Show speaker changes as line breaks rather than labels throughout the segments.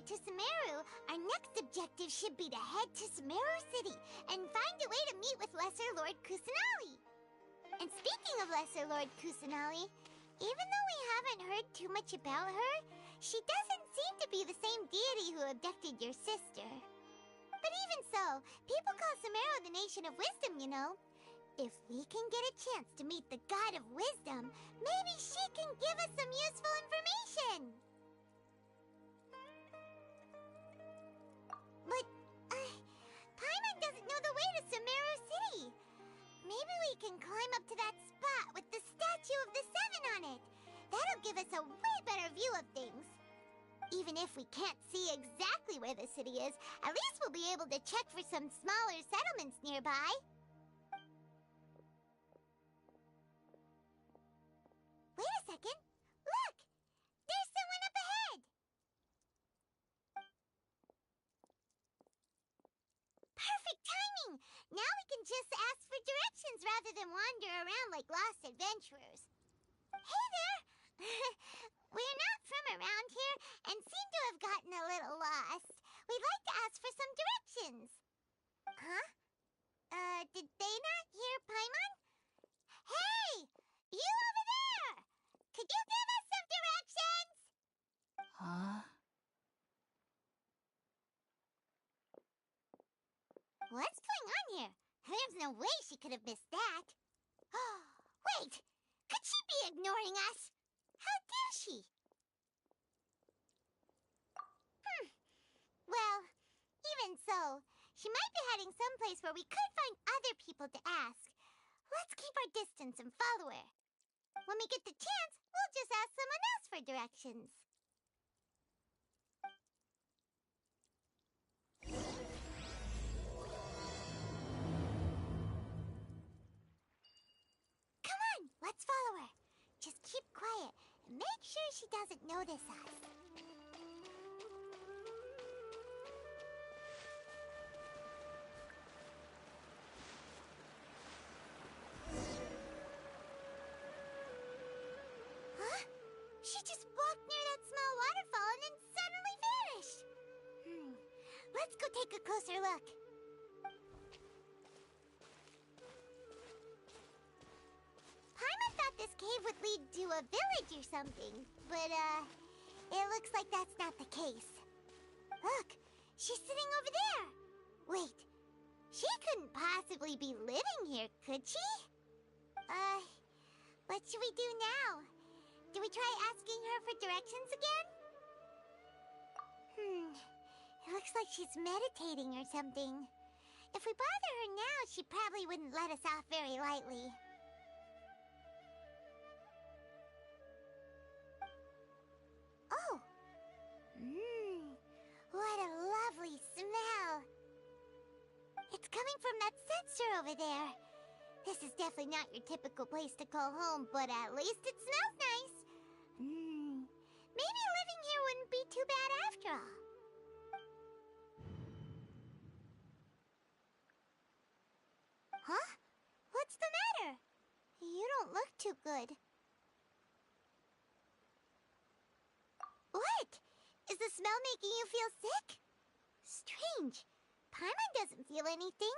to Sumeru, our next objective should be to head to Sumeru City and find a way to meet with Lesser Lord Kusanali. And speaking of Lesser Lord Kusanali, even though we haven't heard too much about her, she doesn't seem to be the same deity who abducted your sister. But even so, people call Sumeru the Nation of Wisdom, you know. If we can get a chance to meet the God of Wisdom, maybe she can give us some useful information. But, Paimon doesn't know the way to Sumeru City. Maybe we can climb up to that spot with the statue of the Seven on it. That'll give us a way better view of things. Even if we can't see exactly where the city is, at least we'll be able to check for some smaller settlements nearby. Wait a second. Look! There's someone up ahead! Perfect timing! Now we can just ask for directions rather than wander around like lost adventurers. Hey there! We're not from around here and seem to have gotten a little lost. We'd like to ask for some directions. Huh? Did they not hear Paimon? Hey! You over there! Could you give us some directions?
Huh?
What's going on here? There's no way she could have missed that. Wait! Could she be ignoring us? How dare she? Well, even so, she might be heading someplace where we could find other people to ask. Let's keep our distance and follow her. When we get the chance, we'll just ask someone else for directions. Come on, let's follow her. Just keep quiet and make sure she doesn't notice us. Huh? She just walked near that small waterfall and then suddenly vanished. Let's go take a closer look. Paimon thought this cave would lead to a village or something, but, it looks like that's not the case. Look, she's sitting over there. Wait, she couldn't possibly be living here, could she? What should we do now? Do we try asking her for directions again? It looks like she's meditating or something. If we bother her now, she probably wouldn't let us off very lightly. Oh! What a lovely smell! It's coming from that sensor over there. This is definitely not your typical place to call home, but at least it smells nice. Maybe living here wouldn't be too bad after all. Huh? What's the matter? You don't look too good. What? Is the smell making you feel sick? Strange. Paimon doesn't feel anything.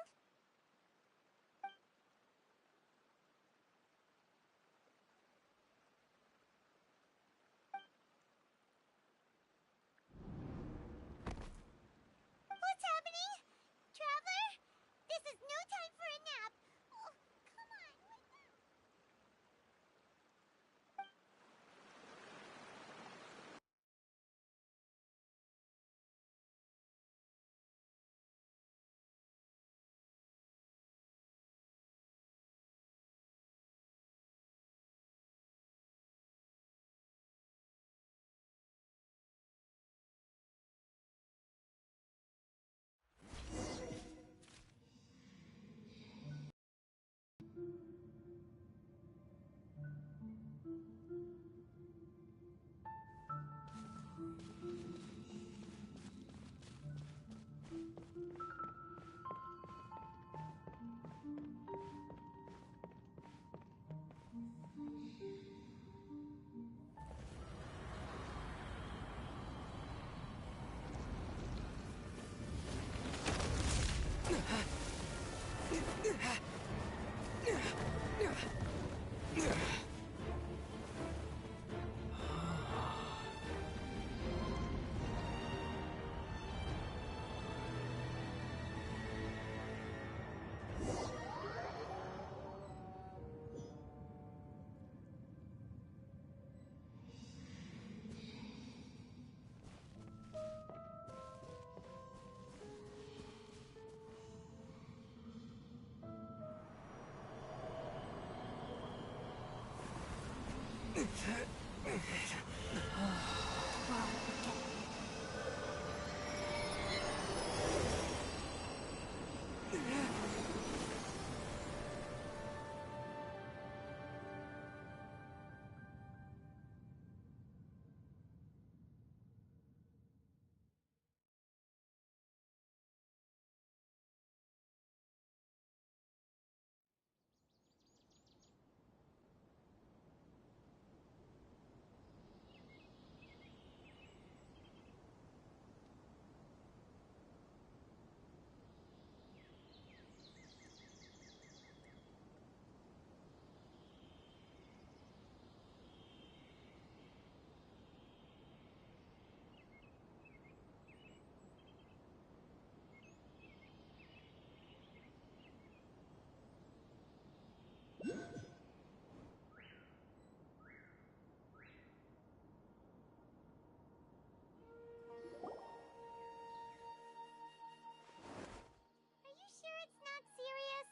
Are you sure it's not serious?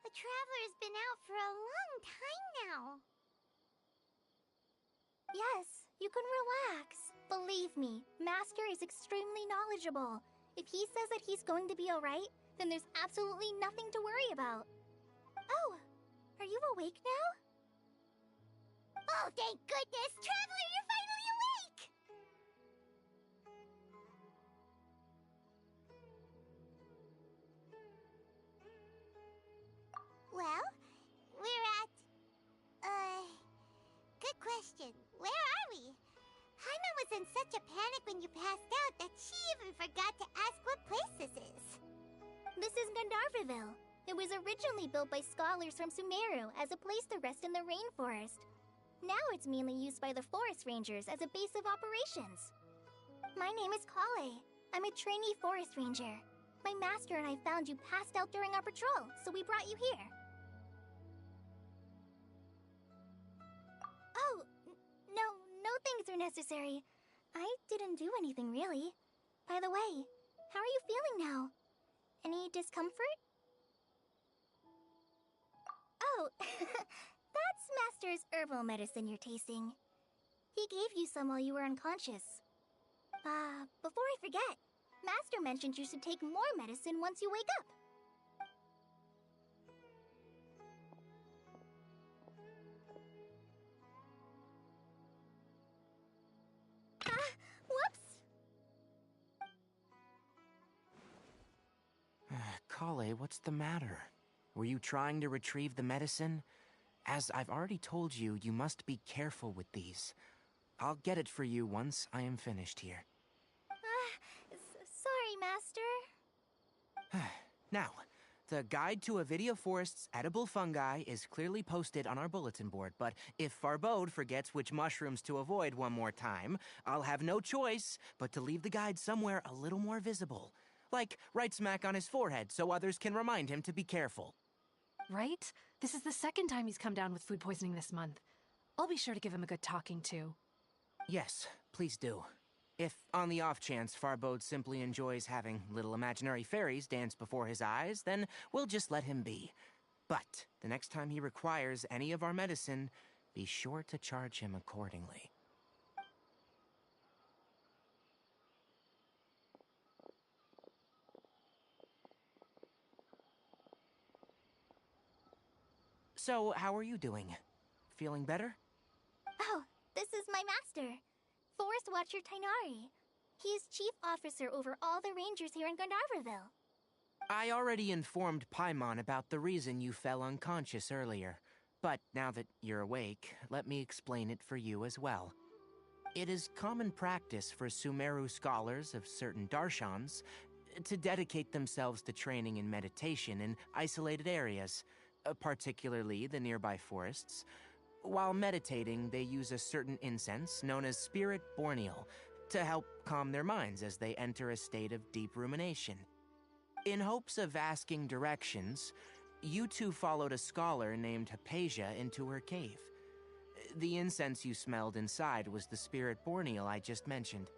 The Traveler's been out for a long time now.
Yes, you can relax. Believe me, Master is extremely knowledgeable. If he says that he's going to be alright, then there's absolutely nothing to worry about. Oh, are you awake now?
Oh, thank goodness! Traveler, you're finally awake! Well, we're at... Good question. Where are we? Haima was in such a panic when you passed out that she even forgot to ask what place this is.
This is Gandharvaville. It was originally built by scholars from Sumeru as a place to rest in the rainforest. Now it's mainly used by the forest rangers as a base of operations. My name is Kale. I'm a trainee forest ranger. My master and I found you passed out during our patrol, so we brought you here. Oh, no things are necessary. I didn't do anything really. By the way, how are you feeling now? Any discomfort? Oh, that's Master's herbal medicine you're tasting. He gave you some while you were unconscious. Before I forget, Master mentioned you should take more medicine once you wake up. Whoops!
Kale, what's the matter? Were you trying to retrieve the medicine? As I've already told you, you must be careful with these. I'll get it for you once I am finished here.
Sorry, Master.
Now, the Guide to Avidia Forest's edible fungi is clearly posted on our bulletin board, but if Farbode forgets which mushrooms to avoid one more time, I'll have no choice but to leave the guide somewhere a little more visible. Like right smack on his forehead so others can remind him to be careful.
Right? This is the second time he's come down with food poisoning this month. I'll be sure to give him a good talking to.
Yes, please do. If, on the off chance, Farbode simply enjoys having little imaginary fairies dance before his eyes, then we'll just let him be. But the next time he requires any of our medicine, be sure to charge him accordingly. So, how are you doing? Feeling better?
Oh, this is my master, Forest Watcher Tainari. He is chief officer over all the rangers here in Gandharvaville.
I already informed Paimon about the reason you fell unconscious earlier. But now that you're awake, let me explain it for you as well. It is common practice for Sumeru scholars of certain darshans, to dedicate themselves to training in meditation in isolated areas, particularly the nearby forests. While meditating, they use a certain incense known as Spirit Borneal to help calm their minds as they enter a state of deep rumination. In hopes of asking directions, you two followed a scholar named Hypatia into her cave. The incense you smelled inside was the Spirit Borneal I just mentioned.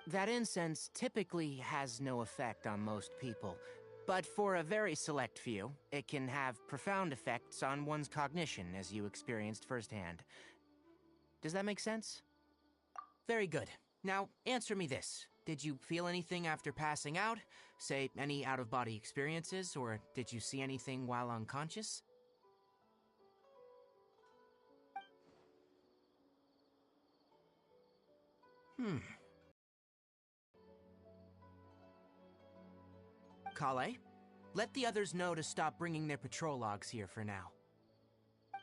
That incense typically has no effect on most people, but for a very select few, it can have profound effects on one's cognition, as you experienced firsthand. Does that make sense? Very good. Now, answer me this. Did you feel anything after passing out? Say, any out-of-body experiences, or did you see anything while unconscious? Kale, let the others know to stop bringing their patrol logs here for now.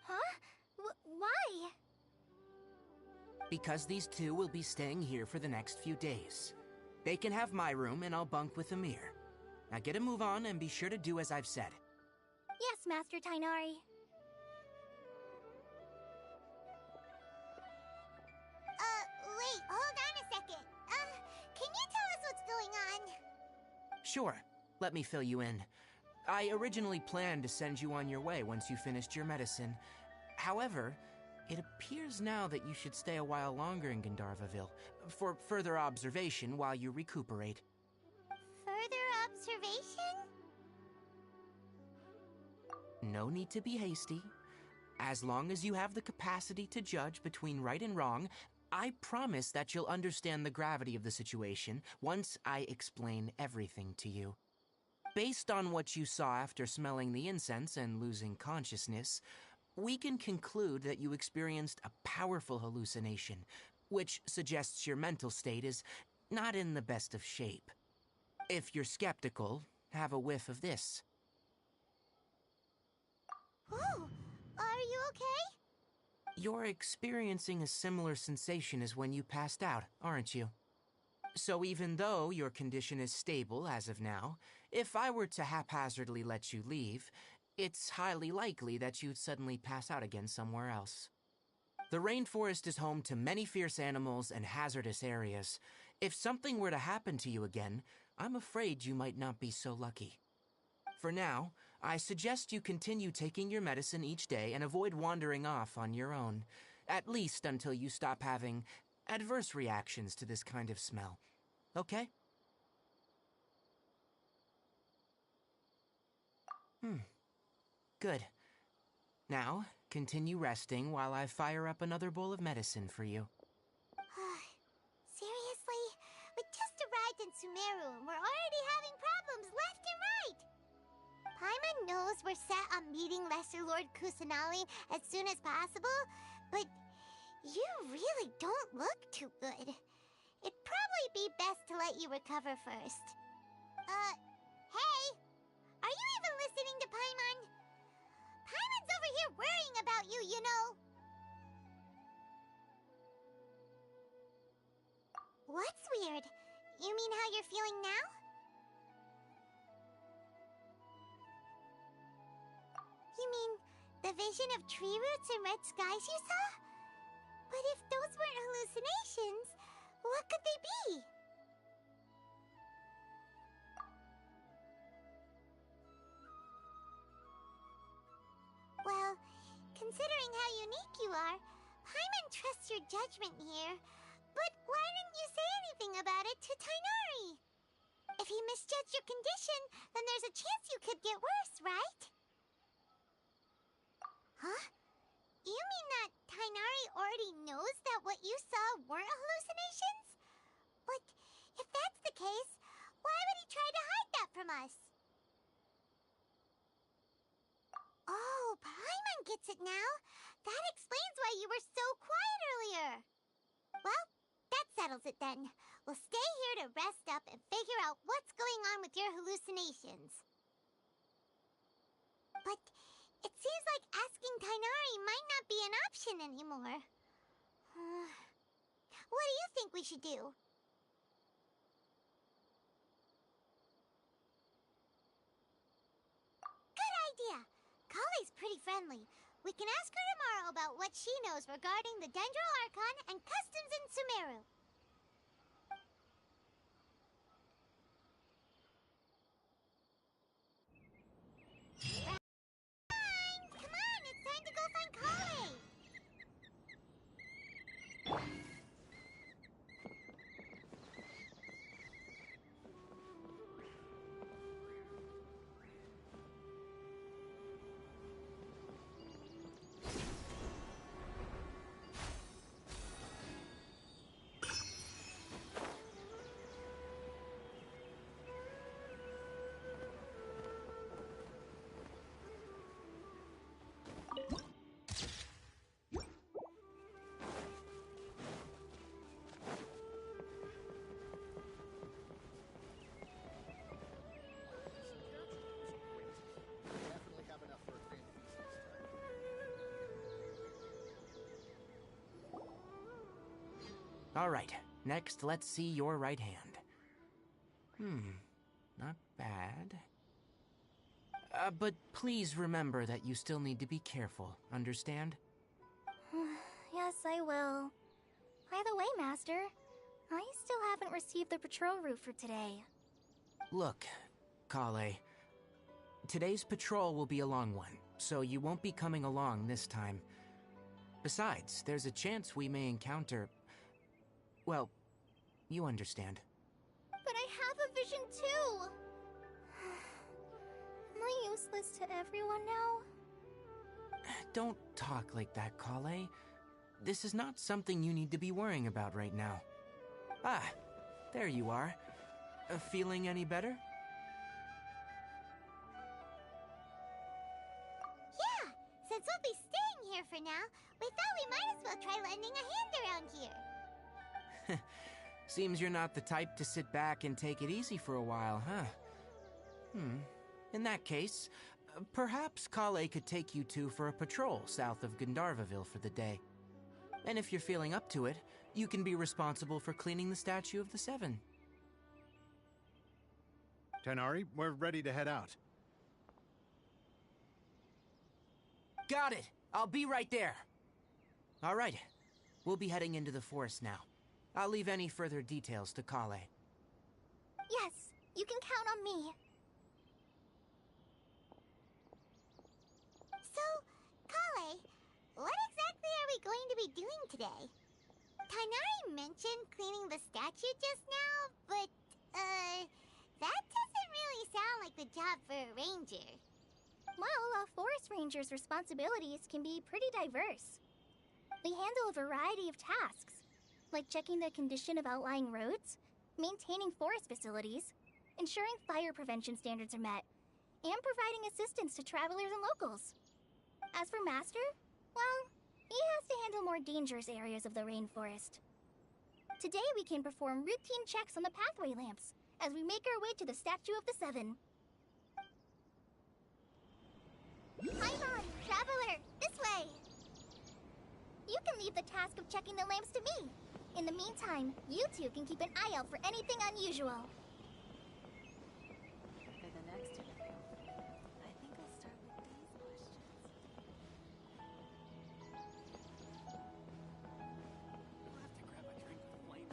Huh? Why?
Because these two will be staying here for the next few days. They can have my room and I'll bunk with Amir. Now get a move on and be sure to do as I've said.
Yes, Master Tainari.
Wait, hold on a second. Can you tell us what's going on?
Sure, let me fill you in. I originally planned to send you on your way once you finished your medicine. However, it appears now that you should stay a while longer in Gandharvaville for further observation while you recuperate.
Further observation?
No need to be hasty. As long as you have the capacity to judge between right and wrong, I promise that you'll understand the gravity of the situation once I explain everything to you. Based on what you saw after smelling the incense and losing consciousness, we can conclude that you experienced a powerful hallucination, which suggests your mental state is not in the best of shape. If you're skeptical, have a whiff of this.
Oh, are you okay?
You're experiencing a similar sensation as when you passed out, aren't you? So even though your condition is stable as of now, if I were to haphazardly let you leave, it's highly likely that you'd suddenly pass out again somewhere else. The rainforest is home to many fierce animals and hazardous areas. If something were to happen to you again, I'm afraid you might not be so lucky. For now, I suggest you continue taking your medicine each day and avoid wandering off on your own, at least until you stop having adverse reactions to this kind of smell. Okay? Good. Now, continue resting while I fire up another bowl of medicine for you.
Seriously? We just arrived in Sumeru and we're already having problems left and right! Paimon knows we're set on meeting Lesser Lord Kusanali as soon as possible, but you really don't look too good. It'd probably be best to let you recover first. Hey! Are you even listening to Paimon? Paimon's over here worrying about you, you know! What's weird? You mean how you're feeling now? You mean the vision of tree roots and red skies you saw? But if those weren't hallucinations, what could they be? Well, considering how unique you are, Paimon trusts your judgment here. But why didn't you say anything about it to Tainari? If he misjudged your condition, then there's a chance you could get worse, right? Huh? You mean that Tainari already knows that what you saw weren't hallucinations? But if that's the case, why would he try to hide that from us? Oh, Paimon gets it now. That explains why you were so quiet earlier. Well, that settles it then. We'll stay here to rest up and figure out what's going on with your hallucinations. But it seems like asking Tainari might not be an option anymore. What do you think we should do? friendly. We can ask her tomorrow about what she knows regarding the Dendro Archon and customs in Sumeru. Come on, it's time to go find Kale!
Definitely have enough for a grand feast this time.
All right, next let's see your right hand. Not bad. But please remember that you still need to be careful, understand?
Yes, I will. By the way, Master, I still haven't received the patrol route for today.
Look, Kale, today's patrol will be a long one, so you won't be coming along this time. Besides, there's a chance we may encounter... well, you understand.
But I have a vision too! Am I useless to everyone now?
Don't talk like that, Kale. This is not something you need to be worrying about right now. Ah, there you are. Feeling any better?
Yeah, since we'll be staying here for now, we thought we might as well try lending a hand around here.
Seems you're not the type to sit back and take it easy for a while, huh? In that case, perhaps Kale could take you two for a patrol south of Gandharvaville for the day. And if you're feeling up to it, you can be responsible for cleaning the Statue of the Seven.
Tighnari, we're ready to head out.
Got it! I'll be right there! Alright, we'll be heading into the forest now. I'll leave any further details to Kale.
Yes, you can count on me.
So, Kale, what exactly are we going to be doing today? Tighnari mentioned cleaning the statue just now, but, that doesn't really sound like the job for a ranger.
Well, a forest ranger's responsibilities can be pretty diverse. They handle a variety of tasks, like checking the condition of outlying roads, maintaining forest facilities, ensuring fire prevention standards are met, and providing assistance to travelers and locals. As for Master, well, he has to handle more dangerous areas of the rainforest. Today we can perform routine checks on the pathway lamps as we make our way to the Statue of the Seven. Paimon, traveler, this way! You can leave the task of checking the lamps to me. In the meantime, you two can keep an eye out for anything unusual.
For the next interview, I think I'll start with these questions.
We'll have to grab a drink with Flame.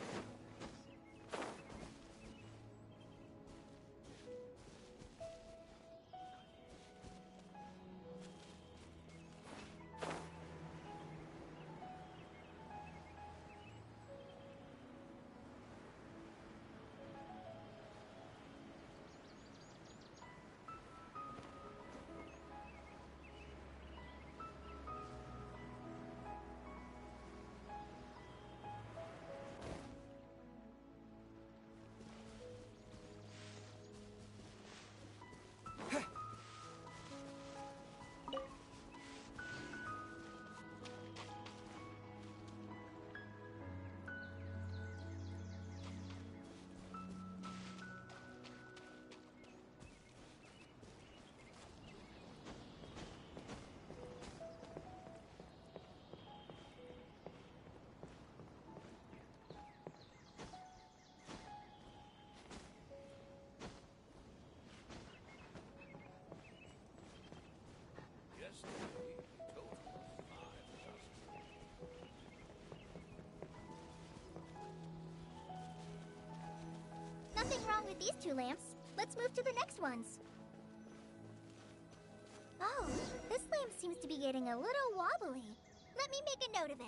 With these 2 lamps, let's move to the next ones. Oh, this lamp seems to be getting a little wobbly. Let me make a note of it.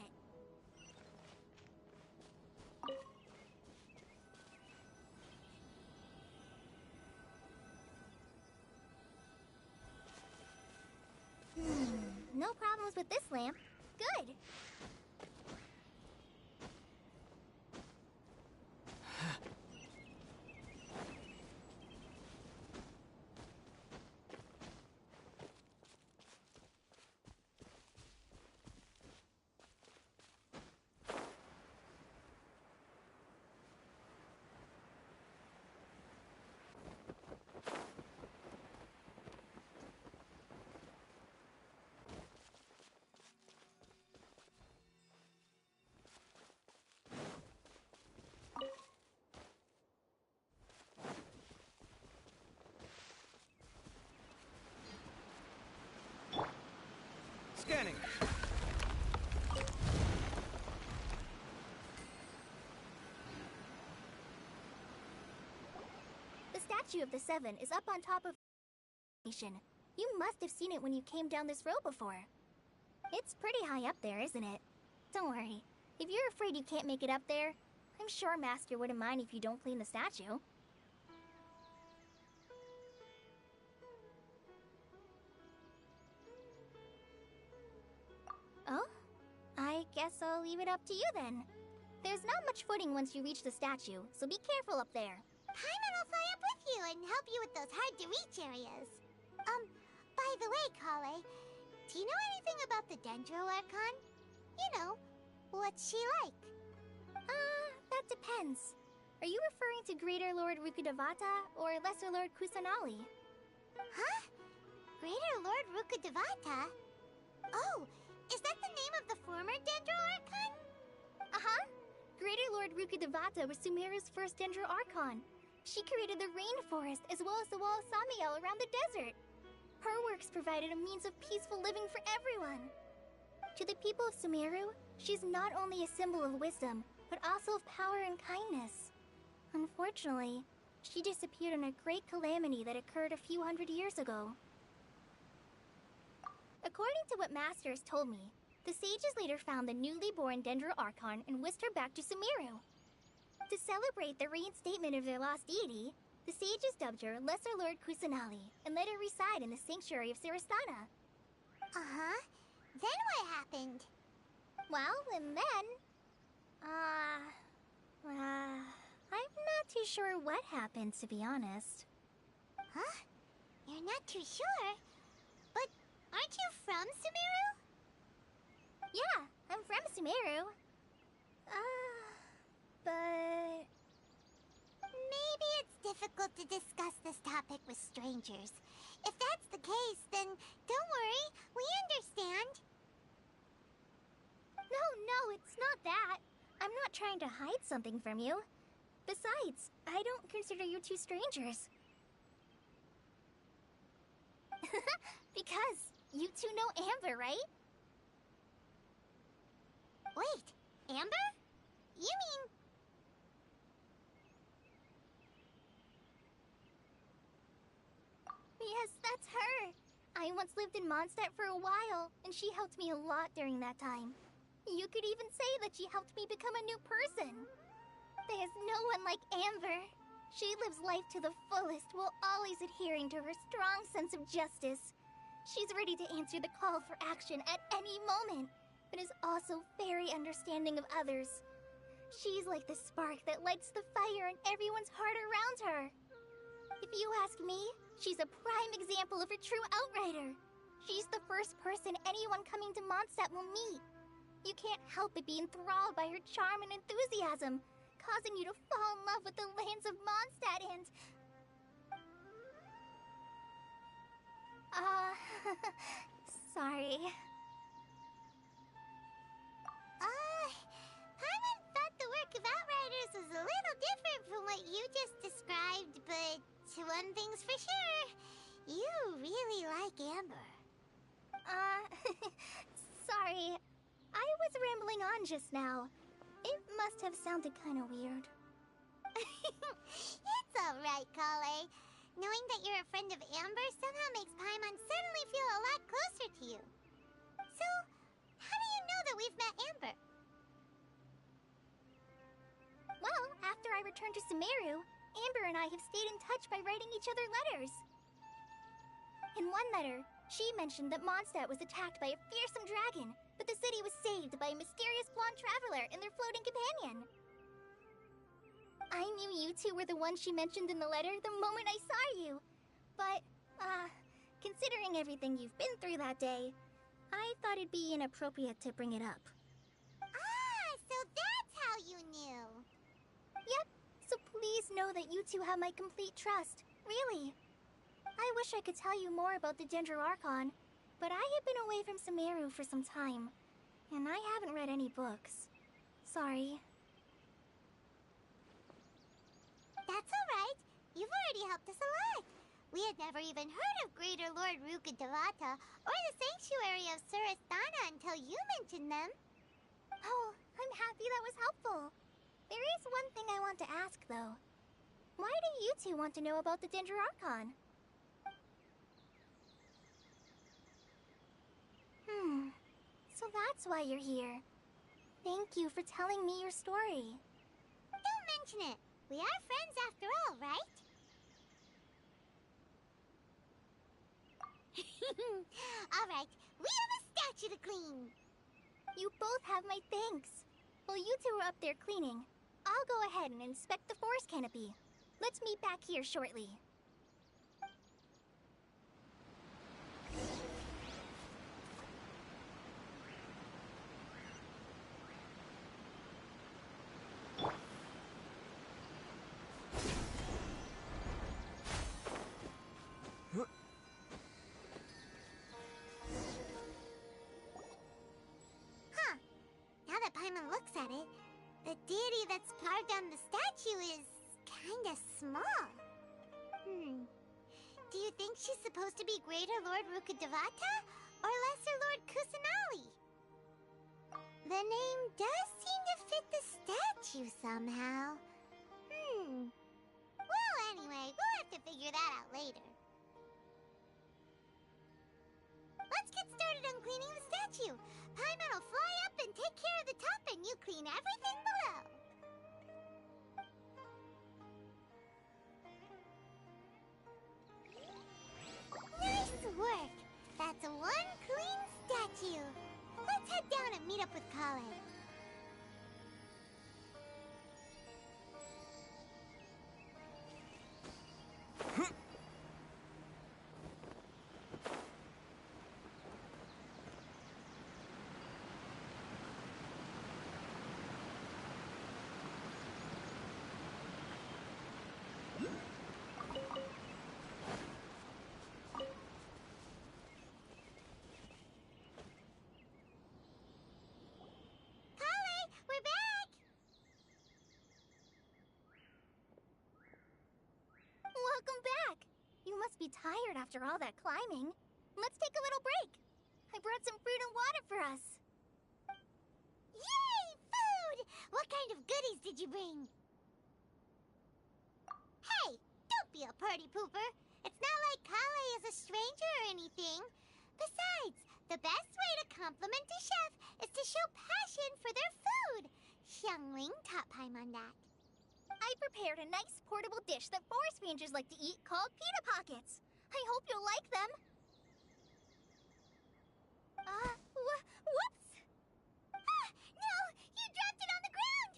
No problems with this lamp. Good.
Scanning.
The statue of the 7 is up on top of the station. You must have seen it when you came down this road before. It's pretty high up there, isn't it? Don't worry. If you're afraid you can't make it up there, I'm sure Master wouldn't mind if you don't clean the statue. Oh? I guess I'll leave it up to you then. There's not much footing once you reach the statue, so be careful up there.
Paimon will fly up with you and help you with those hard-to-reach areas. By the way, Kale, do you know anything about the Dendro Archon? You know, what's she like?
That depends. Are you referring to Greater Lord Rukkhadevata or Lesser Lord Kusanali?
Huh? Greater Lord Rukkhadevata? Oh, is that the name of the former Dendro Archon?
Uh-huh. Greater Lord Rukkhadevata was Sumeru's first Dendro Archon. She created the rainforest as well as the wall of Samiel around the desert. Her works provided a means of peaceful living for everyone. To the people of Sumeru, she's not only a symbol of wisdom, but also of power and kindness. Unfortunately, she disappeared in a great calamity that occurred a few hundred years ago. According to what Masters told me, the sages later found the newly born Dendro Archon and whisked her back to Sumeru. To celebrate the reinstatement of their lost deity, the sages dubbed her Lesser Lord Kusanali and let her reside in the sanctuary of Sarastana.
Uh-huh. Then what happened?
Well, and then... I'm not too sure what happened, to be honest.
Huh? You're not too sure? But aren't you from Sumeru?
Yeah, I'm from Sumeru. But...
Maybe it's difficult to discuss this topic with strangers. If that's the case, then don't worry, we understand.
No, it's not that. I'm not trying to hide something from you. Besides, I don't consider you two strangers. Because you two know Amber, right?
Wait, Amber? You mean...
Yes, that's her. I once lived in Mondstadt for a while, and she helped me a lot during that time. You could even say that she helped me become a new person. There's no one like Amber. She lives life to the fullest while always adhering to her strong sense of justice. She's ready to answer the call for action at any moment, but is also very understanding of others. She's like the spark that lights the fire in everyone's heart around her. If you ask me, she's a prime example of a true outrider. She's the first person anyone coming to Mondstadt will meet. You can't help but be enthralled by her charm and enthusiasm, causing you to fall in love with the lands of Mondstadt and... sorry.
Paimon thought the work of Outriders was a little different from what you just described, but one thing's for sure, you really like Amber.
Sorry. I was rambling on just now. It must have sounded kind of weird.
It's alright, Kale. Knowing that you're a friend of Amber somehow makes Paimon suddenly feel a lot closer to you. So, how do you know that we've met Amber?
Well, after I returned to Sumeru, Amber and I have stayed in touch by writing each other letters. In one letter, she mentioned that Mondstadt was attacked by a fearsome dragon, but the city was saved by a mysterious blonde traveler and their floating companion. I knew you two were the ones she mentioned in the letter the moment I saw you. But, considering everything you've been through that day, I thought it'd be inappropriate to bring it up.
Ah, so that's how you knew.
Yep, so please know that you two have my complete trust, really. I wish I could tell you more about the Dendroarchon, but I have been away from Sumeru for some time, and I haven't read any books. Sorry.
That's alright. You've already helped us a lot. We had never even heard of Greater Lord Rukkhadevata or the Sanctuary of Surasthana until you mentioned them.
Oh, I'm happy that was helpful. There is one thing I want to ask, though. Why do you two want to know about the Dendroarchon? So that's why you're here. Thank you for telling me your story.
Don't mention it. We are friends after all, right? Alright, we have a statue to clean.
You both have my thanks. While you two are up there cleaning, I'll go ahead and inspect the forest canopy. Let's meet back here shortly.
Huh. Now that Paimon looks at it, the deity that's carved on the statue is kinda small. Do you think she's supposed to be Greater Lord Rukkhadevata or Lesser Lord Kusanali? The name does seem to fit the statue somehow. Well, anyway, we'll have to figure that out later. Let's get started on cleaning the statue. Paimon will fly up and take care of the top, and you clean everything below. Nice work! That's one clean statue. Let's head down and meet up with Kale. We're back!
Welcome back! You must be tired after all that climbing. Let's take a little break. I brought some fruit and water for us.
Yay! Food! What kind of goodies did you bring? Hey! Don't be a party pooper! It's not like Kale is a stranger or anything. Besides, the best way to compliment a chef is to show passion for their food. Xiangling taught Paimon that.
I prepared a nice portable dish that forest rangers like to eat called pita pockets. I hope you'll like them. Whoops!
Ah! No! You dropped it on the ground!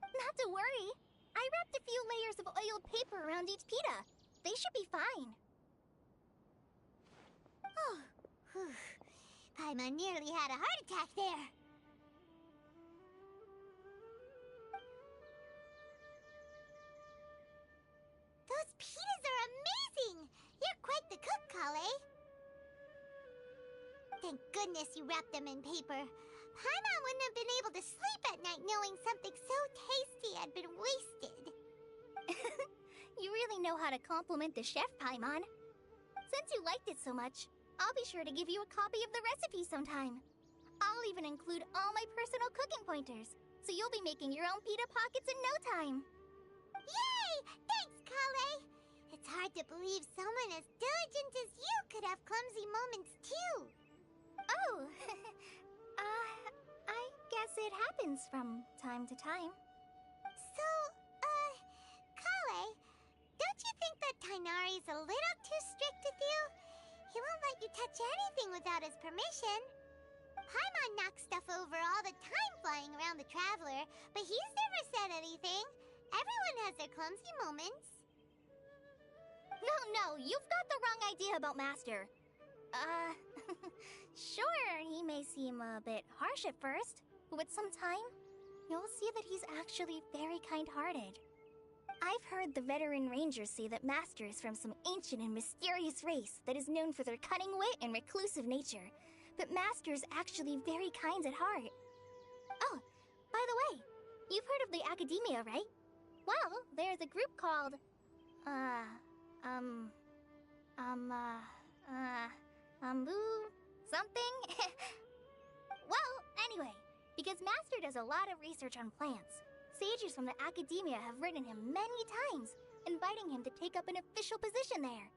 Not to worry. I wrapped a few layers of oiled paper around each pita. They should be fine.
Oh, whew. Paimon nearly had a heart attack there. Those pitas are amazing! You're quite the cook, Kale. Thank goodness you wrapped them in paper. Paimon wouldn't have been able to sleep at night knowing something so tasty had been wasted.
You really know how to compliment the chef, Paimon. Since you liked it so much, I'll be sure to give you a copy of the recipe sometime. I'll even include all my personal cooking pointers, so you'll be making your own pita pockets in no time.
Yay! Thanks, Kale! It's hard to believe someone as diligent as you could have clumsy moments, too.
Oh, I guess it happens from time to time.
So, Kale, don't you think that Tainari's a little too strict with you? He won't let you touch anything without his permission. Paimon knocks stuff over all the time flying around the Traveler, but he's never said anything. Everyone has their clumsy moments.
No, you've got the wrong idea about Master. Sure, he may seem a bit harsh at first, but with some time, you'll see that he's actually very kind-hearted. I've heard the veteran rangers say that Master is from some ancient and mysterious race that is known for their cunning wit and reclusive nature, but Master is actually very kind at heart. Oh, by the way, you've heard of the Academia, right? Well, there's a group called, something? Well, anyway, because Master does a lot of research on plants, sages from the Academia have written him many times, inviting him to take up an official position there.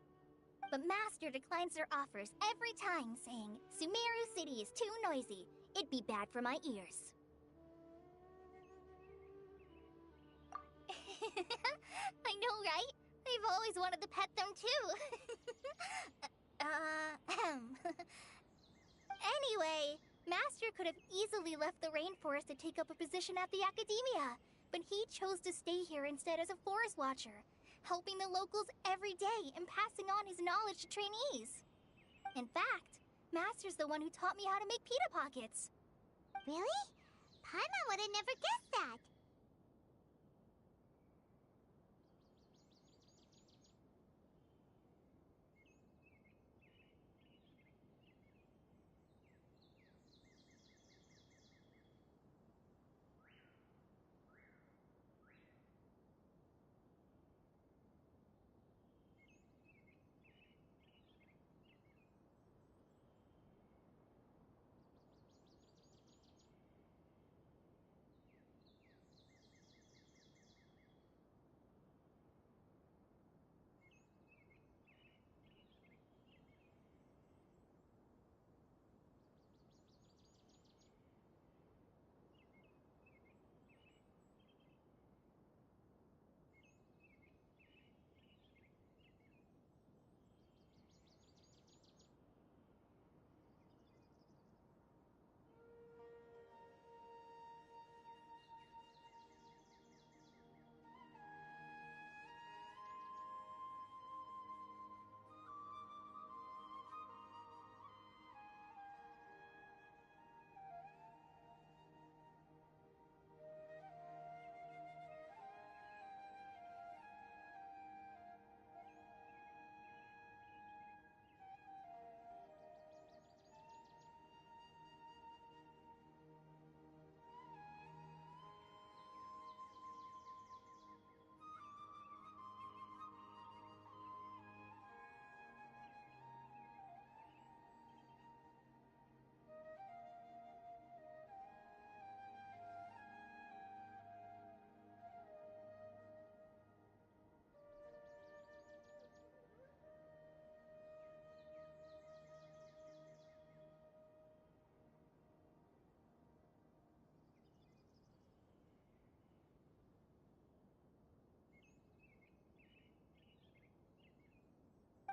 But Master declines their offers every time, saying, Sumeru City is too noisy. It'd be bad for my ears. I know, right? I've always wanted to pet them, too. Anyway, Master could have easily left the rainforest to take up a position at the Academia, but he chose to stay here instead as a forest watcher, helping the locals every day and passing on his knowledge to trainees. In fact, Master's the one who taught me how to make pita pockets.
Really? Paimon would have never guessed that.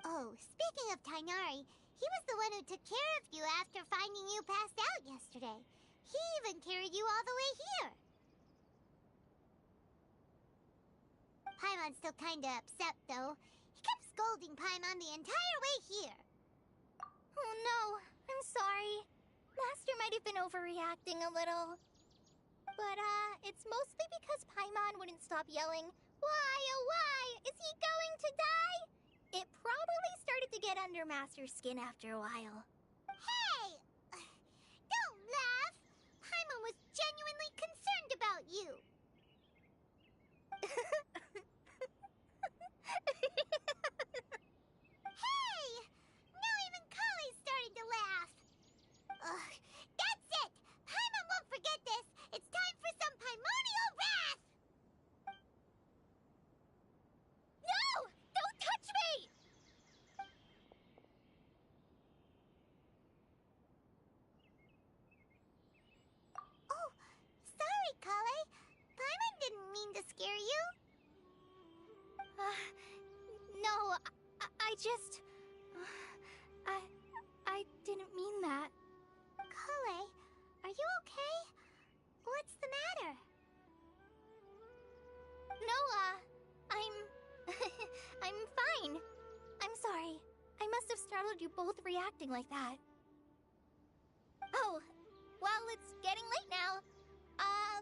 Oh, speaking of Tainari, he was the one who took care of you after finding you passed out yesterday. He even carried you all the way here. Paimon's still kinda upset, though. He kept scolding Paimon the entire way here.
Oh no, I'm sorry. Master might have been overreacting a little. But, it's mostly because Paimon wouldn't stop yelling, "Why, oh why? Is he going to die?" It probably started to get under Master's skin after a while.
Hey! Don't laugh! Paimon was genuinely concerned about you. Hey! Now even Kale's starting to laugh. Ugh, that's it! Paimon won't forget this! It's time for some Paimonial wrath! Kale. Paimon didn't mean to scare you.
No, I just... I didn't mean that.
Kale, are you okay? What's the matter?
No, I'm... I'm fine. I'm sorry. I must have startled you both reacting like that. Oh, well, it's getting late now.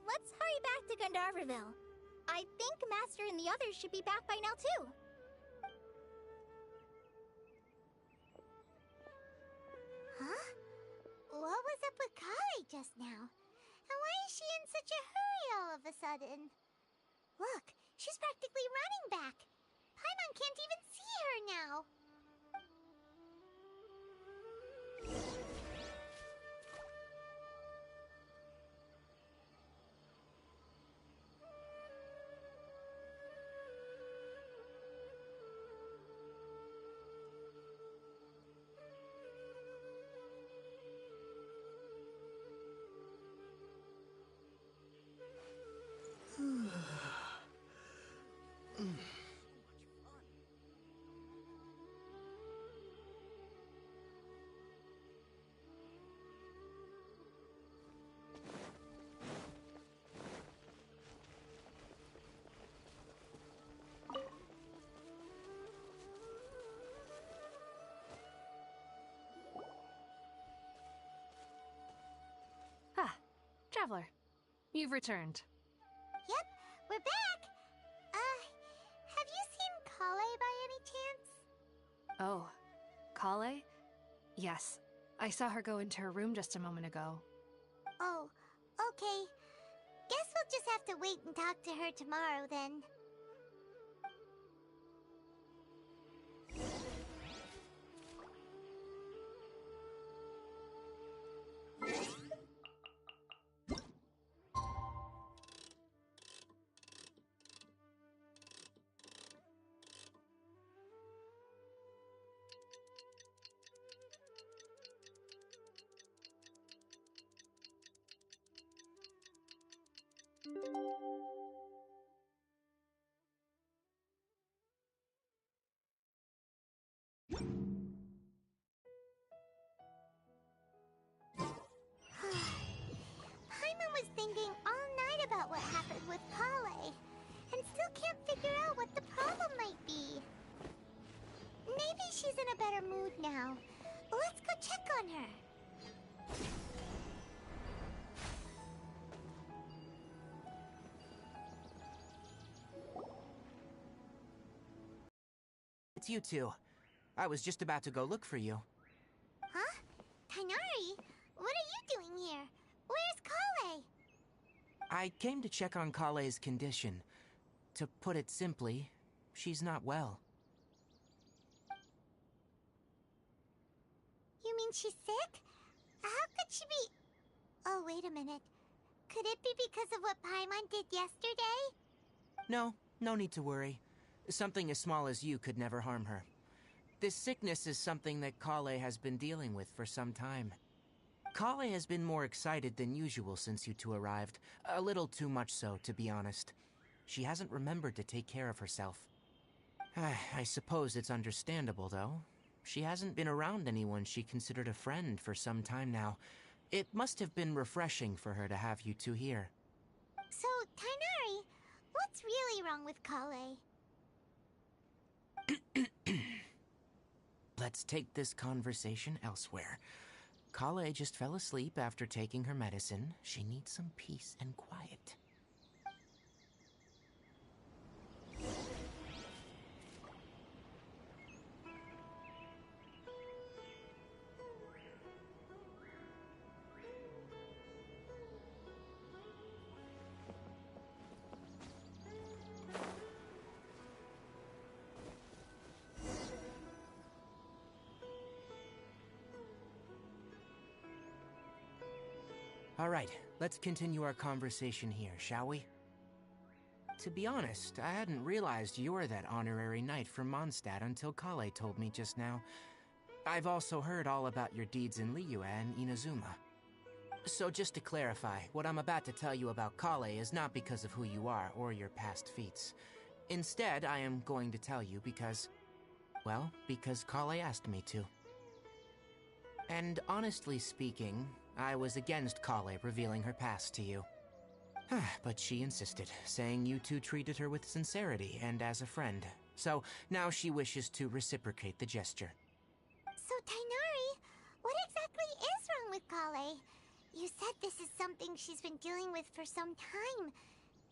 Let's hurry back to Gandharville. I think Master and the others should be back by now, too.
Huh? What was up with Kale just now? And why is she in such a hurry all of a sudden? Look, she's practically running back. Paimon can't even see her now.
Traveler, you've returned.
Yep, we're back. Have you seen Kale by any chance?
Oh, Kale? Yes, I saw her go into her room just a moment ago.
Oh, okay. Guess we'll just have to wait and talk to her tomorrow then. Paimon was thinking all night about what happened with Kale, and still can't figure out what the problem might be. Maybe she's in a better mood now. Let's go check on her.
It's you two. I was just about to go look for you.
Huh? Tighnari? What are you doing here? Where's Kale?
I came to check on Kale's condition. To put it simply, she's not well.
You mean she's sick? How could she be... Oh, wait a minute. Could it be because of what Paimon did yesterday?
No need to worry. Something as small as you could never harm her. This sickness is something that Kale has been dealing with for some time. Kale has been more excited than usual since you two arrived. A little too much so, to be honest. She hasn't remembered to take care of herself. I suppose it's understandable, though. She hasn't been around anyone she considered a friend for some time now. It must have been refreshing for her to have you two here.
So, Tighnari, what's really wrong with Kale?
Let's take this conversation elsewhere. Kale just fell asleep after taking her medicine. She needs some peace and quiet. All right, let's continue our conversation here, shall we? To be honest, I hadn't realized you were that honorary knight from Mondstadt until Kale told me just now. I've also heard all about your deeds in Liyue and Inazuma. So just to clarify, what I'm about to tell you about Kale is not because of who you are or your past feats. Instead, I am going to tell you because... well, because Kale asked me to. And honestly speaking, I was against Kale revealing her past to you. But she insisted, saying you two treated her with sincerity and as a friend. So now she wishes to reciprocate the gesture.
So, Tainari, what exactly is wrong with Kale? You said this is something she's been dealing with for some time.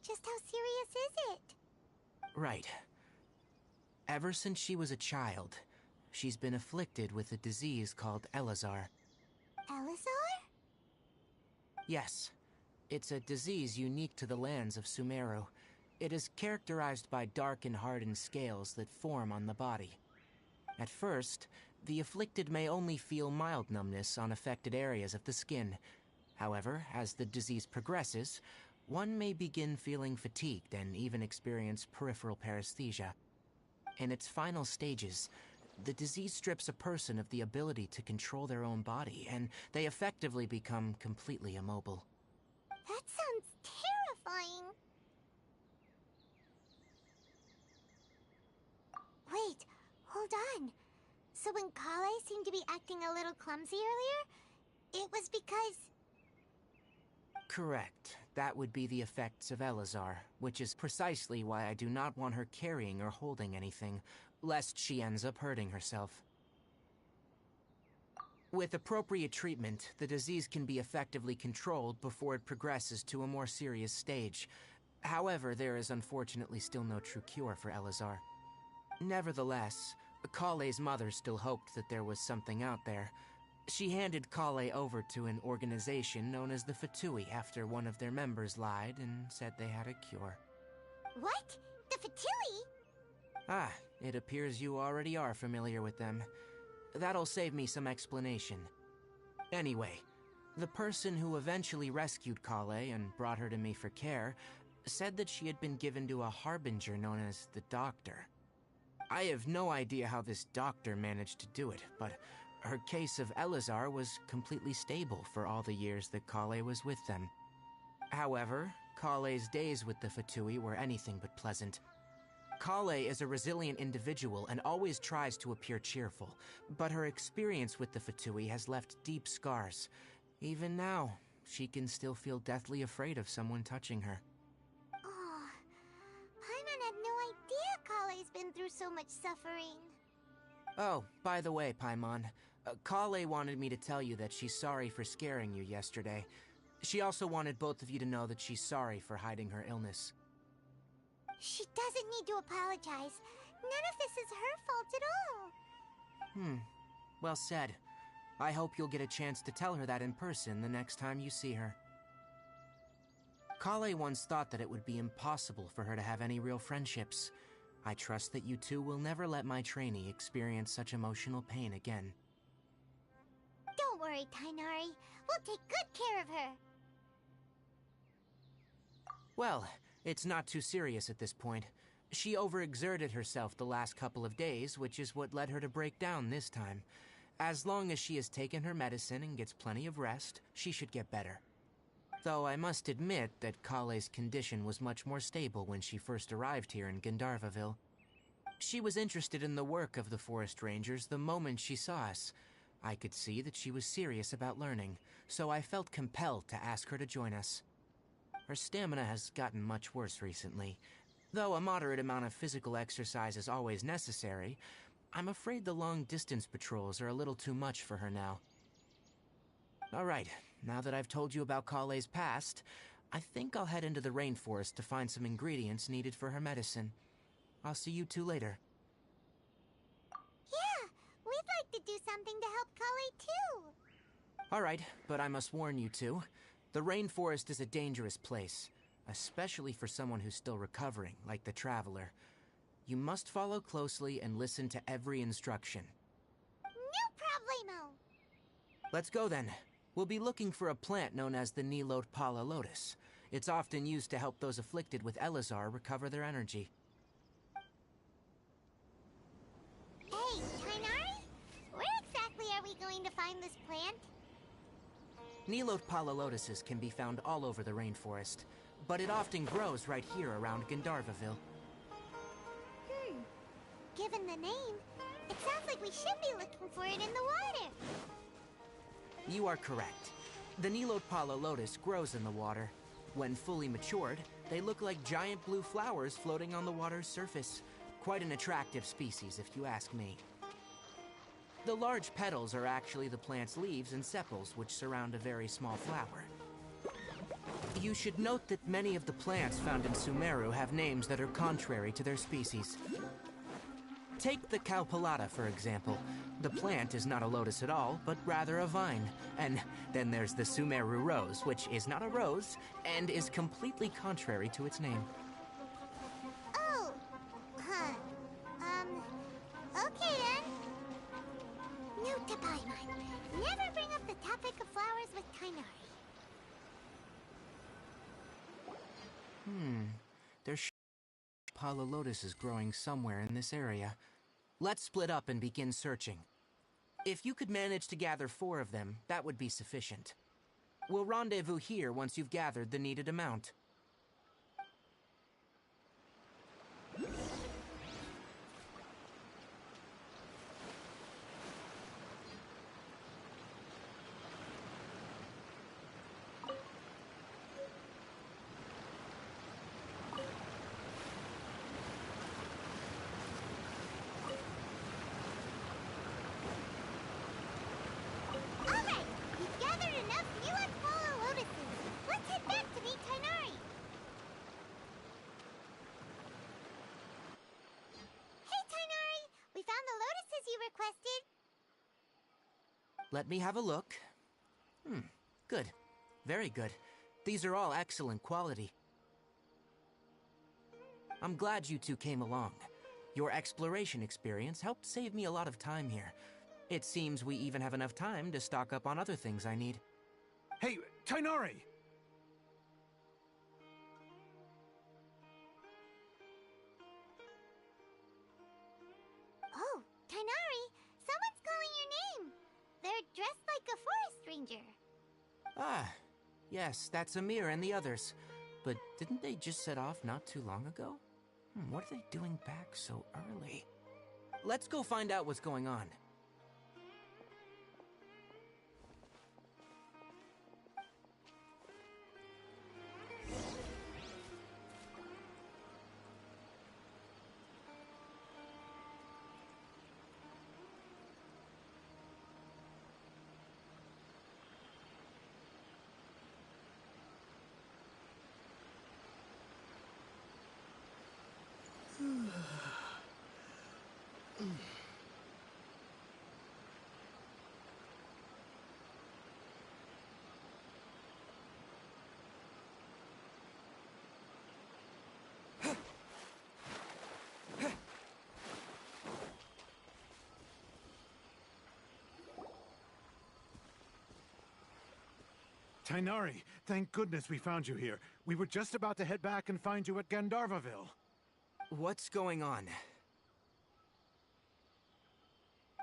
Just how serious is it?
Right. Ever since she was a child, she's been afflicted with a disease called Elazar.
Elazar?
Yes. It's a disease unique to the lands of Sumeru. It is characterized by dark and hardened scales that form on the body. At first, the afflicted may only feel mild numbness on affected areas of the skin. However, as the disease progresses, one may begin feeling fatigued and even experience peripheral paresthesia. In its final stages, the disease strips a person of the ability to control their own body, and they effectively become completely immobile.
That sounds terrifying. Wait, hold on. So when Kale seemed to be acting a little clumsy earlier, it was because...
Correct. That would be the effects of Elazar, which is precisely why I do not want her carrying or holding anything, lest she ends up hurting herself. With appropriate treatment, the disease can be effectively controlled before it progresses to a more serious stage. However, there is unfortunately still no true cure for Elazar. Nevertheless, Kale's mother still hoped that there was something out there. She handed Kale over to an organization known as the Fatui after one of their members lied and said they had a cure.
What? The Fatui?
Ah, it appears you already are familiar with them. That'll save me some explanation. Anyway, the person who eventually rescued Kale and brought her to me for care said that she had been given to a harbinger known as the Doctor. I have no idea how this doctor managed to do it, but her case of Elazar was completely stable for all the years that Kale was with them. However, Kale's days with the Fatui were anything but pleasant. Kale is a resilient individual and always tries to appear cheerful, but her experience with the Fatui has left deep scars. Even now, she can still feel deathly afraid of someone touching her.
Oh, Paimon had no idea Kale's been through so much suffering.
Oh, by the way, Paimon, Kale wanted me to tell you that she's sorry for scaring you yesterday. She also wanted both of you to know that she's sorry for hiding her illness.
She doesn't need to apologize. None of this is her fault at all.
Well said. I hope you'll get a chance to tell her that in person the next time you see her. Kale once thought that it would be impossible for her to have any real friendships. I trust that you two will never let my trainee experience such emotional pain again.
Don't worry, Tainari. We'll take good care of her.
Well, it's not too serious at this point. She overexerted herself the last couple of days, which is what led her to break down this time. As long as she has taken her medicine and gets plenty of rest, she should get better. Though I must admit that Kale's condition was much more stable when she first arrived here in Gandharvaville. She was interested in the work of the Forest Rangers the moment she saw us. I could see that she was serious about learning, so I felt compelled to ask her to join us. Her stamina has gotten much worse recently. Though a moderate amount of physical exercise is always necessary, I'm afraid the long-distance patrols are a little too much for her now. Alright, now that I've told you about Kale's past, I think I'll head into the rainforest to find some ingredients needed for her medicine. I'll see you two later.
Yeah, we'd like to do something to help Kale too.
Alright, but I must warn you two. The rainforest is a dangerous place, especially for someone who's still recovering, like the Traveler. You must follow closely and listen to every instruction.
No problemo.
Let's go then. We'll be looking for a plant known as the Nilot Pala Lotus. It's often used to help those afflicted with Elazar recover their energy.
Hey, Tainari? Where exactly are we going to find this plant?
Nilote pala lotuses can be found all over the rainforest, but it often grows right here around Gandharvaville.
Given the name, it sounds like we should be looking for it in the water.
You are correct. The Nilote pala lotus grows in the water. When fully matured, they look like giant blue flowers floating on the water's surface. Quite an attractive species, if you ask me. The large petals are actually the plant's leaves and sepals, which surround a very small flower. You should note that many of the plants found in Sumeru have names that are contrary to their species. Take the Cowpelata, for example. The plant is not a lotus at all, but rather a vine. And then there's the Sumeru rose, which is not a rose, and is completely contrary to its name.
Oh, huh. Okay then. New to Paimon. Never bring up the topic of flowers with Kainari.
There's pala lotuses growing somewhere in this area. Let's split up and begin searching. If you could manage to gather 4 of them, that would be sufficient. We'll rendezvous here once you've gathered the needed amount.
Alright, we've gathered enough Nilote pala lotuses. Let's head back to meet Kainari. Hey Kainari, we found the lotuses you requested.
Let me have a look. Good. Very good. These are all excellent quality. I'm glad you two came along. Your exploration experience helped save me a lot of time here. It seems we even have enough time to stock up on other things I need.
Hey, Tainari!
Oh, Kainari, someone's calling your name. They're dressed like a forest ranger.
Ah, yes, that's Amir and the others. But didn't they just set off not too long ago? What are they doing back so early? Let's go find out what's going on.
Tainari, thank goodness we found you here. We were just about to head back and find you at Gandharvaville.
What's going on?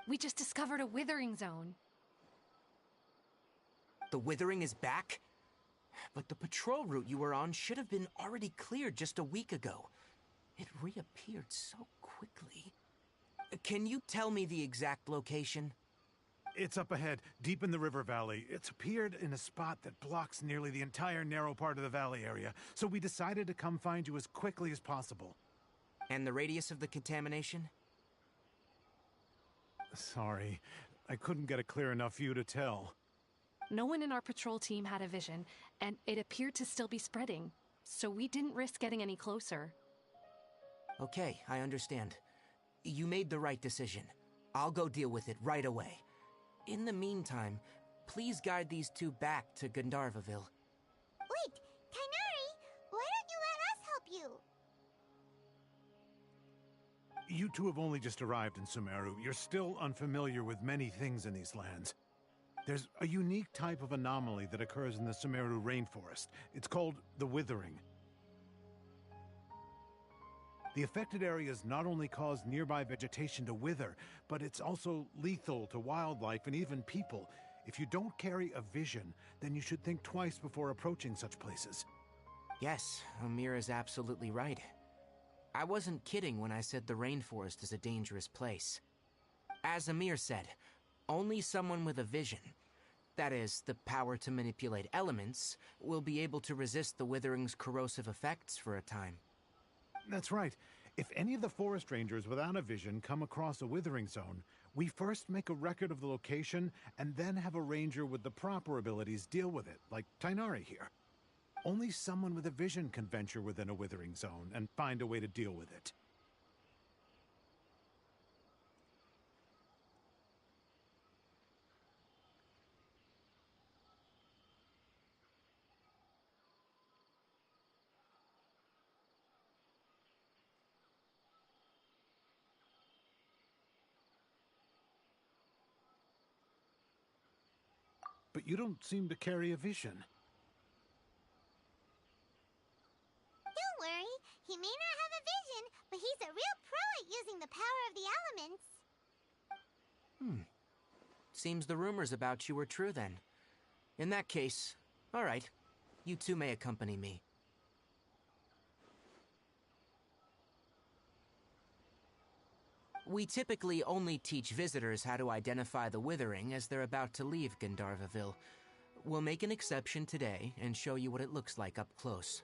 We just discovered a withering zone.
The withering is back? But the patrol route you were on should have been already cleared just a week ago. It reappeared so quickly. Can you tell me the exact location?
It's up ahead, deep in the river valley. It's appeared in a spot that blocks nearly the entire narrow part of the valley area, so we decided to come find you as quickly as possible.
And the radius of the contamination?
Sorry, I couldn't get a clear enough view to tell.
No one in our patrol team had a vision, and it appeared to still be spreading. So we didn't risk getting any closer.
Okay, I understand. You made the right decision. I'll go deal with it right away. In the meantime, please guide these two back to Gandharvaville.
Wait, Kainari, why don't you let us help you?
You two have only just arrived in Sumeru. You're still unfamiliar with many things in these lands. There's a unique type of anomaly that occurs in the Sumeru rainforest. It's called the withering. The affected areas not only cause nearby vegetation to wither, but it's also lethal to wildlife and even people. If you don't carry a vision, then you should think twice before approaching such places.
Yes, Amir is absolutely right. I wasn't kidding when I said the rainforest is a dangerous place. As Amir said, only someone with a vision, that is, the power to manipulate elements, will be able to resist the withering's corrosive effects for a time.
That's right. If any of the forest rangers without a vision come across a withering zone, we first make a record of the location and then have a ranger with the proper abilities deal with it, like Tainari here. Only someone with a vision can venture within a withering zone and find a way to deal with it. But you don't seem to carry a vision.
Don't worry, he may not have a vision, but he's a real pro at using the power of the elements.
Seems the rumors about you were true then. In that case, all right, you two may accompany me. We typically only teach visitors how to identify the withering as they're about to leave Gandharvaville. We'll make an exception today and show you what it looks like up close.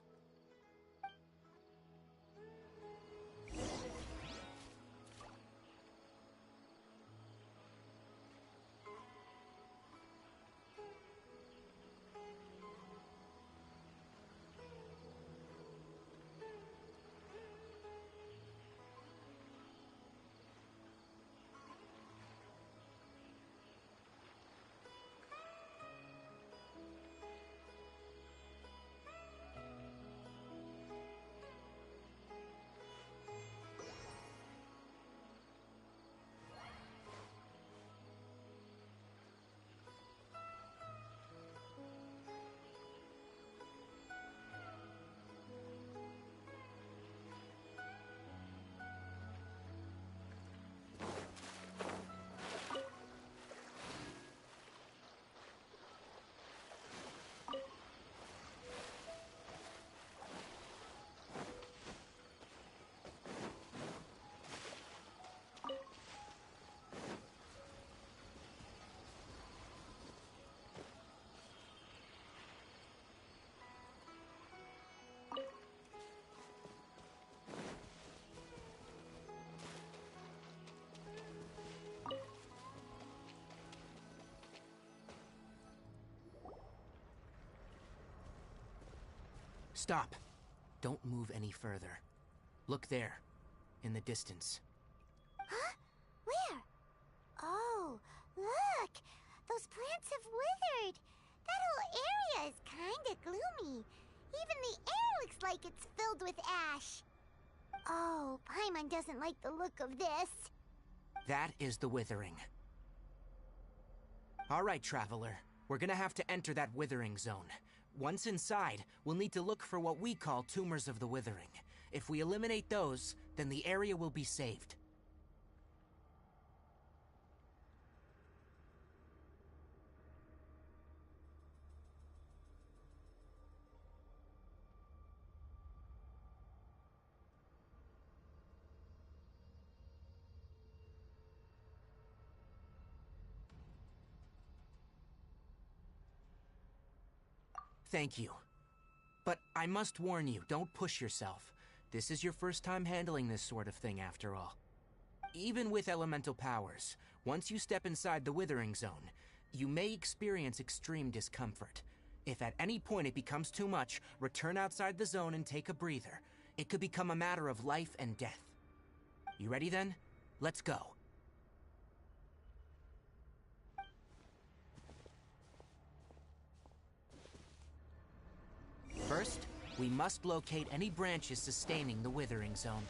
Stop. Don't move any further. Look there, in the distance.
Huh? Where? Oh, look! Those plants have withered! That whole area is kinda gloomy. Even the air looks like it's filled with ash. Oh, Paimon doesn't like the look of this.
That is the withering. All right, traveler. We're gonna have to enter that withering zone. Once inside, we'll need to look for what we call tumors of the withering. If we eliminate those, then the area will be saved. Thank you. But I must warn you, don't push yourself. This is your first time handling this sort of thing, after all. Even with elemental powers, once you step inside the withering zone, you may experience extreme discomfort. If at any point it becomes too much, return outside the zone and take a breather. It could become a matter of life and death. You ready then? Let's go. First, we must locate any branches sustaining the withering zone.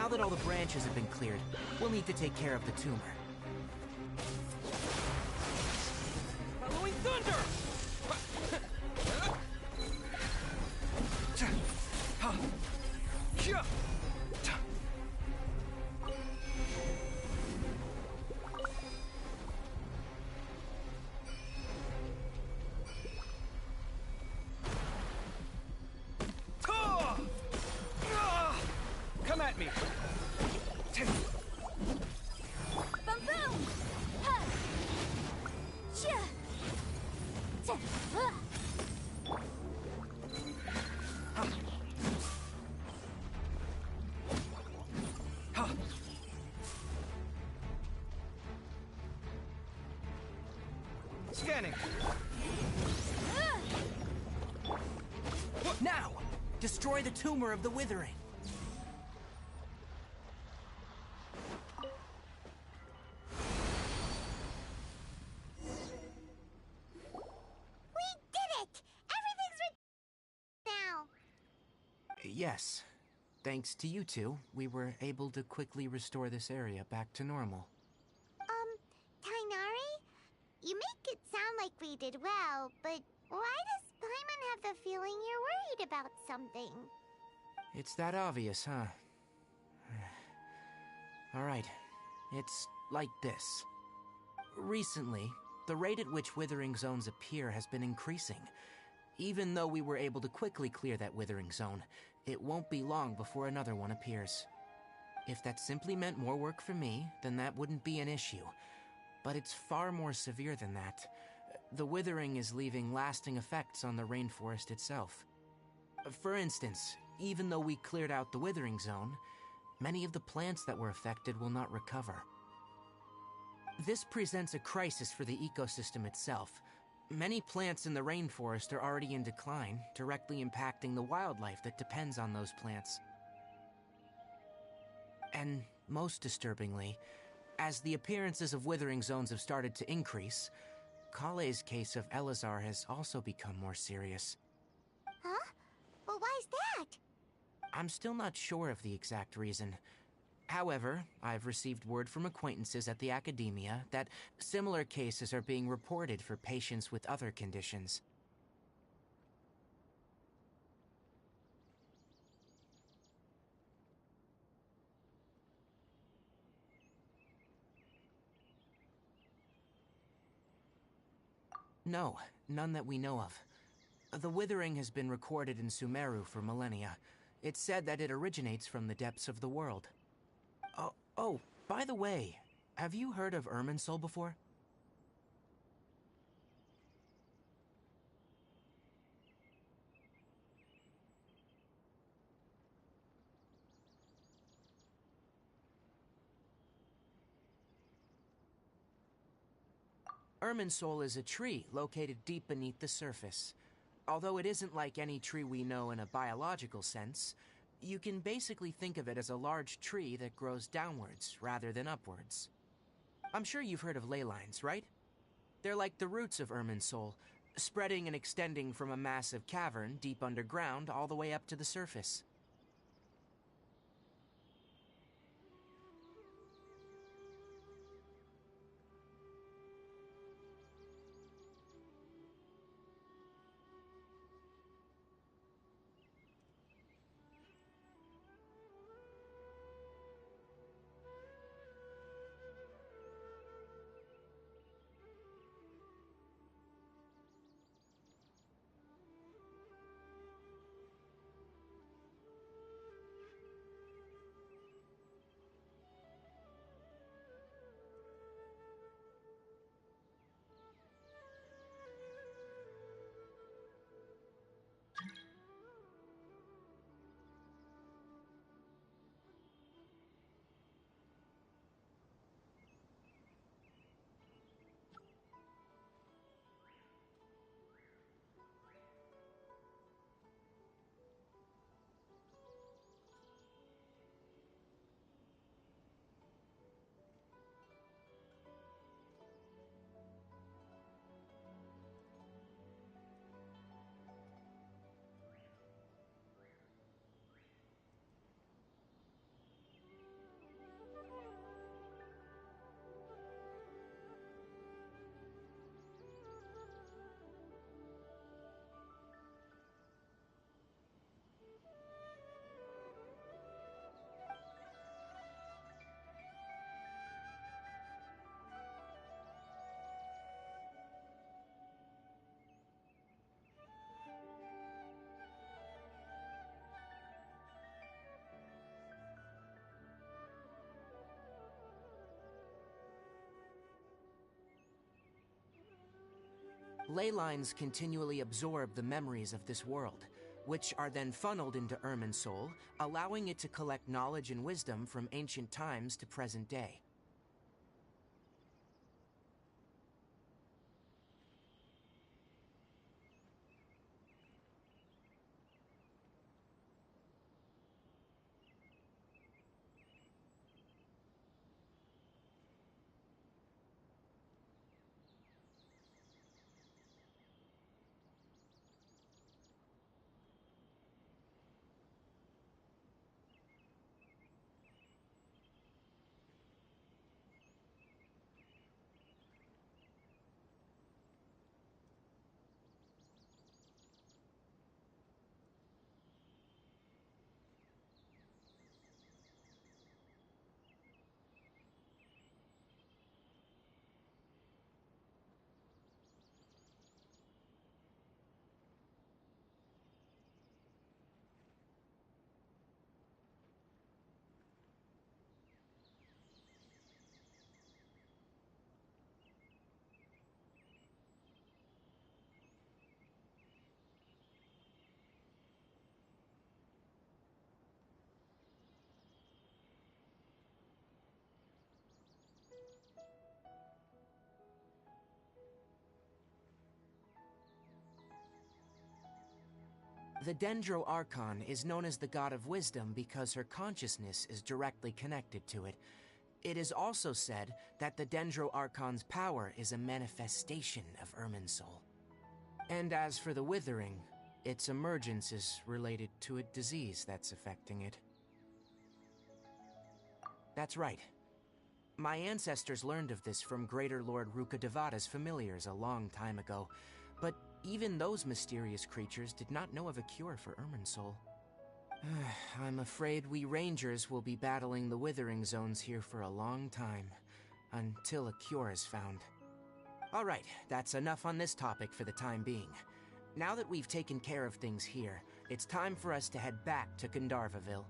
Now that all the branches have been cleared, we'll need to take care of the tumor. Following thunder! Come at me!
Boom boom! Ha! Chia! Ta!
Scanning! Now! Destroy the tumor of the withering! Yes. Thanks to you two, we were able to quickly restore this area back to normal.
Kainari? You make it sound like we did well, but why does Paimon have the feeling you're worried about something?
It's that obvious, huh? Alright. It's like this. Recently, the rate at which withering zones appear has been increasing. Even though we were able to quickly clear that withering zone, it won't be long before another one appears. If that simply meant more work for me, then that wouldn't be an issue. But it's far more severe than that. The withering is leaving lasting effects on the rainforest itself. For instance, even though we cleared out the withering zone, many of the plants that were affected will not recover. This presents a crisis for the ecosystem itself. Many plants in the rainforest are already in decline, directly impacting the wildlife that depends on those plants. And most disturbingly, as the appearances of withering zones have started to increase, Kale's case of Elazar has also become more serious.
Huh? Well, why's that?
I'm still not sure of the exact reason. However, I've received word from acquaintances at the academia that similar cases are being reported for patients with other conditions. No, none that we know of. The withering has been recorded in Sumeru for millennia. It's said that it originates from the depths of the world. Oh, by the way, have you heard of Irminsul before? Irminsul is a tree located deep beneath the surface. Although it isn't like any tree we know in a biological sense, you can basically think of it as a large tree that grows downwards rather than upwards. I'm sure you've heard of ley lines, right? They're like the roots of Irminsul, spreading and extending from a massive cavern deep underground all the way up to the surface. Ley lines continually absorb the memories of this world, which are then funneled into Irminsul, allowing it to collect knowledge and wisdom from ancient times to present day. The Dendro Archon is known as the God of Wisdom because her consciousness is directly connected to it. It is also said that the Dendro Archon's power is a manifestation of Irminsul. And as for the Withering, its emergence is related to a disease that's affecting it. That's right. My ancestors learned of this from Greater Lord Rukkhadevata's familiars a long time ago, but even those mysterious creatures did not know of a cure for Irminsul. I'm afraid we Rangers will be battling the Withering Zones here for a long time, until a cure is found. Alright, that's enough on this topic for the time being. Now that we've taken care of things here, it's time for us to head back to Gandharvaville.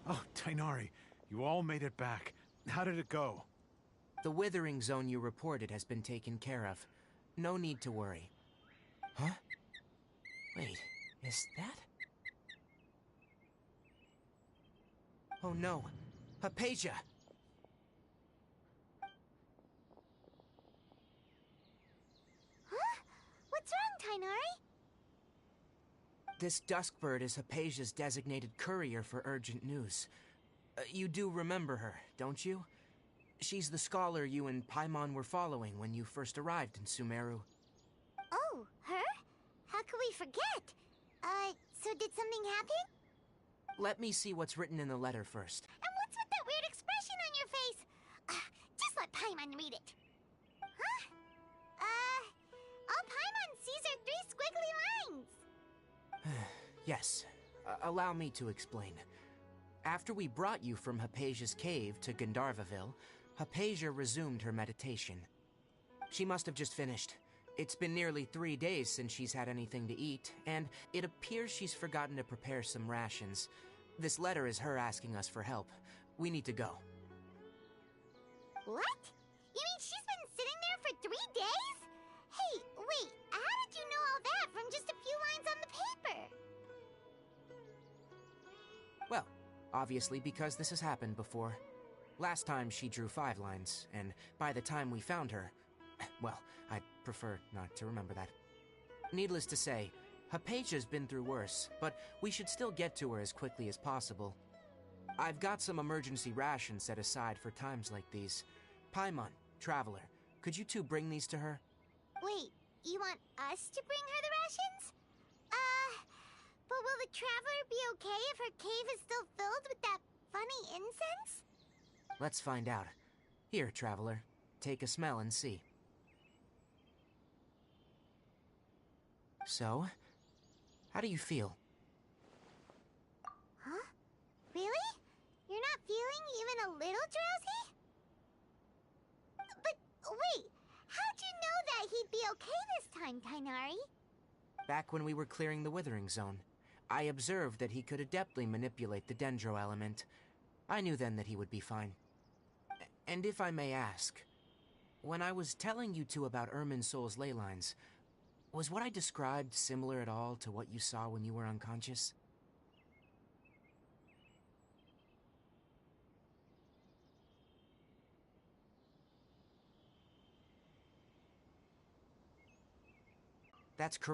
Oh, Tainari, you all made it back. How did it go?
The Withering Zone you reported has been taken care of. No need to worry. Huh? Wait, is that? Oh no, Hypatia!
Huh? What's wrong, Tainari?
This Duskbird is Hypatia's designated courier for urgent news. You do remember her, don't you? She's the scholar you and Paimon were following when you first arrived in Sumeru.
Oh, her? How could we forget? So did something happen?
Let me see what's written in the letter first.
And what's with that weird expression on your face? Just let Paimon read it. Huh? All Paimon sees are 3 squiggly lines.
Yes, allow me to explain. After we brought you from Hypatia's cave to Gandharvaville, Hypatia resumed her meditation. She must have just finished. It's been nearly 3 days since she's had anything to eat, and it appears she's forgotten to prepare some rations. This letter is her asking us for help. We need to go.
What? You mean she's been sitting there for 3 days? Hey, wait, how did you know all that from just a few lines on the paper?
Well, obviously because this has happened before. Last time she drew 5 lines, and by the time we found her... Well, I'd prefer not to remember that. Needless to say, Hypatia's been through worse, but we should still get to her as quickly as possible. I've got some emergency rations set aside for times like these. Paimon, Traveler, could you two bring these to her?
Wait, you want us to bring her the rations? But will the Traveler be okay if her cave is still filled with that funny incense?
Let's find out. Here, Traveler, take a smell and see. So, how do you feel?
Huh? Really? You're not feeling even a little drowsy? But wait, how'd you know that he'd be okay this time, Kainari?
Back when we were clearing the Withering Zone, I observed that he could adeptly manipulate the Dendro element. I knew then that he would be fine. And if I may ask, when I was telling you two about Irminsul's ley lines, was what I described similar at all to what you saw when you were unconscious? That's correct.